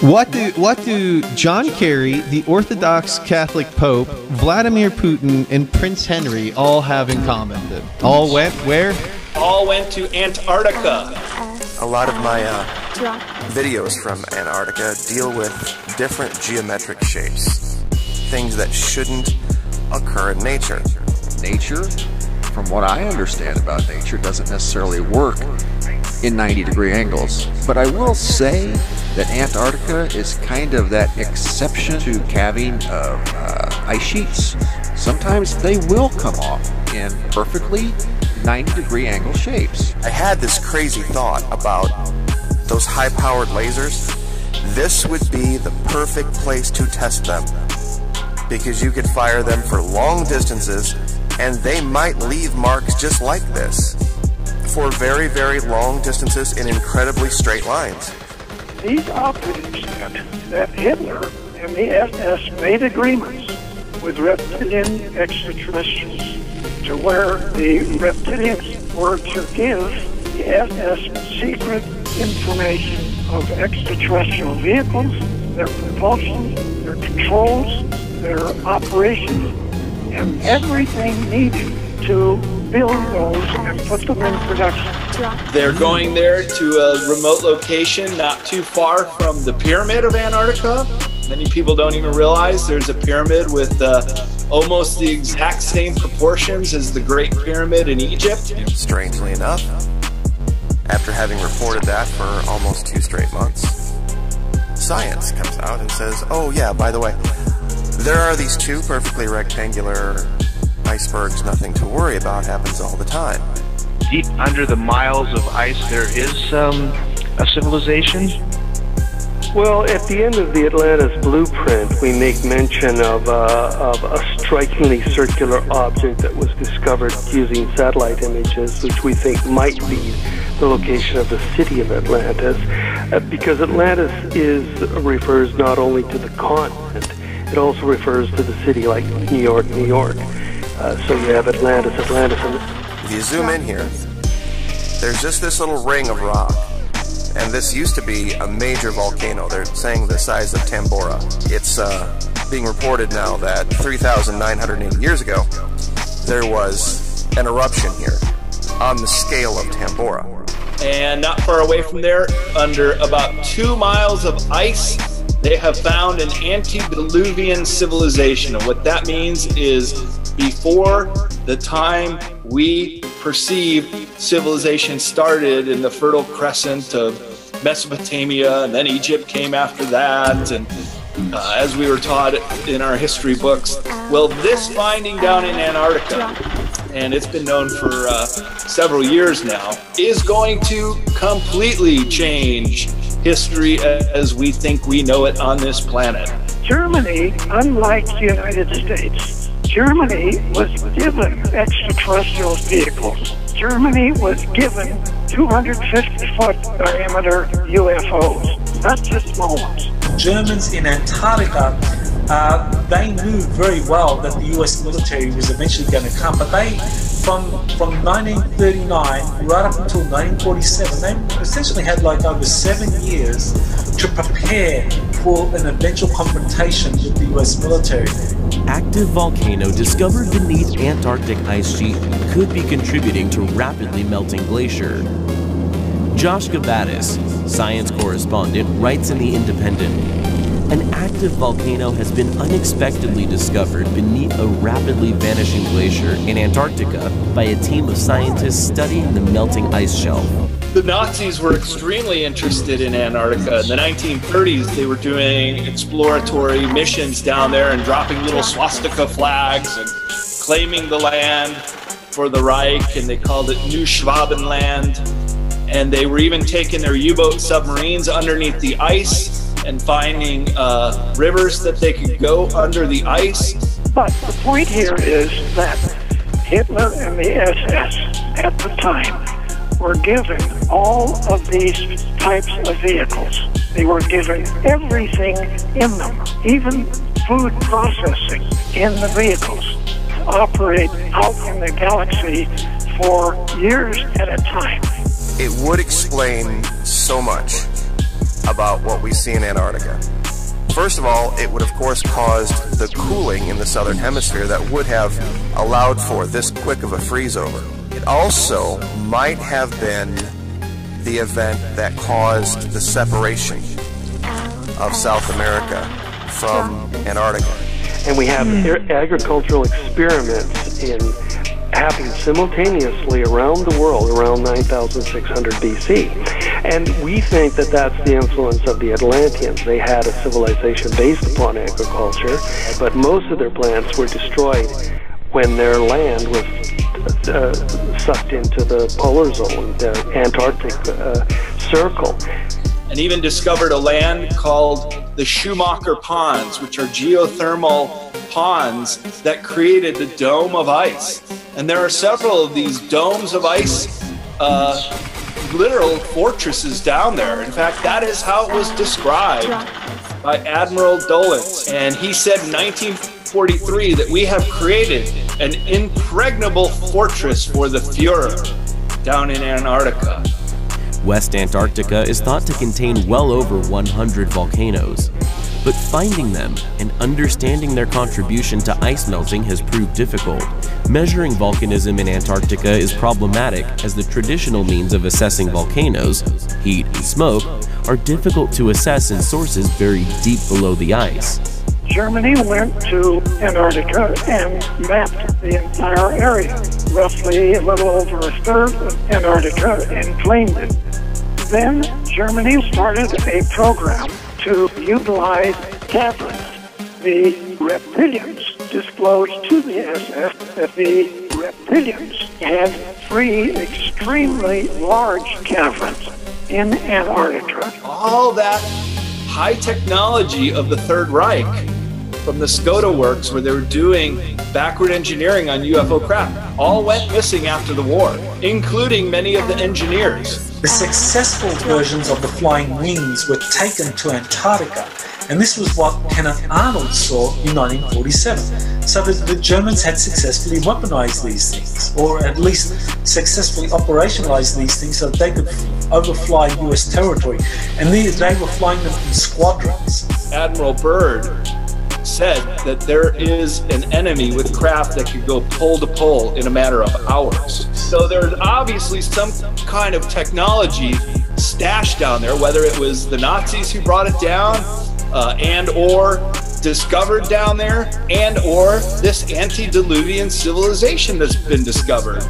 What do John Kerry, the Orthodox Catholic Pope, Vladimir Putin, and Prince Henry all have in common? All went where? All went to Antarctica. A lot of my videos from Antarctica deal with different geometric shapes, things that shouldn't occur in nature. Nature, from what I understand about nature, doesn't necessarily work in 90-degree angles. But I will say that Antarctica is kind of that exception to calving of ice sheets. Sometimes they will come off in perfectly 90-degree angle shapes. I had this crazy thought about those high-powered lasers. This would be the perfect place to test them, because you could fire them for long distances and they might leave marks just like this for very, very long distances in incredibly straight lines. These operatives said that Hitler and the SS made agreements with reptilian extraterrestrials to where the reptilians were to give the SS secret information of extraterrestrial vehicles, their propulsion, their controls, their operations, and everything needed to build those and put them in production. They're going there to a remote location not too far from the Pyramid of Antarctica. Many people don't even realize there's a pyramid with almost the exact same proportions as the Great Pyramid in Egypt. Strangely enough, after having reported that for almost 2 straight months, Science comes out and says, oh yeah, by the way, there are these 2 perfectly rectangular icebergs, nothing to worry about, happens all the time. Deep under the miles of ice, there is a civilization? Well, at the end of the Atlantis blueprint, we make mention of a strikingly circular object that was discovered using satellite images, which we think might be the location of the city of Atlantis, because Atlantis refers not only to the continent, it also refers to the city like New York, New York. So you have Atlantis, and if you zoom in here, there's just this little ring of rock. And this used to be a major volcano. They're saying the size of Tambora. It's being reported now that 3,980 years ago, there was an eruption here on the scale of Tambora. And not far away from there, under about 2 miles of ice, they have found an antediluvian civilization. And what that means is before the time we perceive civilization started in the Fertile Crescent of Mesopotamia, and then Egypt came after that, and as we were taught in our history books. Well, this finding down in Antarctica, and it's been known for several years now, is going to completely change history as we think we know it on this planet. Germany, unlike the United States, Germany was given extraterrestrial vehicles. Germany was given 250-foot diameter UFOs, not just molds. Germans in Antarctica, they knew very well that the US military was eventually going to come, but they, from 1939 right up until 1947, they essentially had like over 7 years to prepare for an eventual confrontation with the US military. Active volcano discovered beneath Antarctic ice sheet could be contributing to rapidly melting glacier. Josh Gabatis, science correspondent, writes in The Independent, an active volcano has been unexpectedly discovered beneath a rapidly vanishing glacier in Antarctica by a team of scientists studying the melting ice shelf. The Nazis were extremely interested in Antarctica. In the 1930s, they were doing exploratory missions down there and dropping little swastika flags and claiming the land for the Reich, and they called it New Schwabenland. And they were even taking their U-boat submarines underneath the ice and finding rivers that they could go under the ice. But the point here is that Hitler and the SS at the time were given all of these types of vehicles. They were given everything in them, even food processing in the vehicles, to operate out in the galaxy for years at a time. It would explain so much about what we see in Antarctica. First of all, it would of course caused the cooling in the southern hemisphere that would have allowed for this quick of a freeze over. It also might have been the event that caused the separation of South America from Antarctica. And we have agricultural experiments happening simultaneously around the world around 9,600 BC. And we think that that's the influence of the Atlanteans. They had a civilization based upon agriculture, but most of their plants were destroyed when their land was sucked into the polar zone, the Antarctic circle. And even discovered a land called the Schumacher Ponds, which are geothermal ponds that created the dome of ice. And there are several of these domes of ice, literal fortresses down there. In fact, that is how it was described by Admiral Dölitz. And he said in 1943 that we have created an impregnable fortress for the Fuhrer down in Antarctica. West Antarctica is thought to contain well over 100 volcanoes, but finding them and understanding their contribution to ice melting has proved difficult. Measuring volcanism in Antarctica is problematic as the traditional means of assessing volcanoes, heat and smoke, are difficult to assess in sources buried deep below the ice. Germany went to Antarctica and mapped the entire area, roughly a little over a third of Antarctica, and claimed it. Then Germany started a program to utilize caverns. The reptilians disclosed to the SF that the reptilians had 3 extremely large caverns in Antarctica. All that high technology of the Third Reich from the Skoda works where they were doing backward engineering on UFO craft all went missing after the war, including many of the engineers. The successful versions of the flying wings were taken to Antarctica, and this was what Kenneth Arnold saw in 1947. So that the Germans had successfully weaponized these things, or at least successfully operationalized these things so that they could overfly US territory, and they were flying them in squadrons. Admiral Byrd said that there is an enemy with craft that could go pole to pole in a matter of hours. So there's obviously some kind of technology stashed down there, whether it was the Nazis who brought it down and or discovered down there, and or this antediluvian civilization that's been discovered.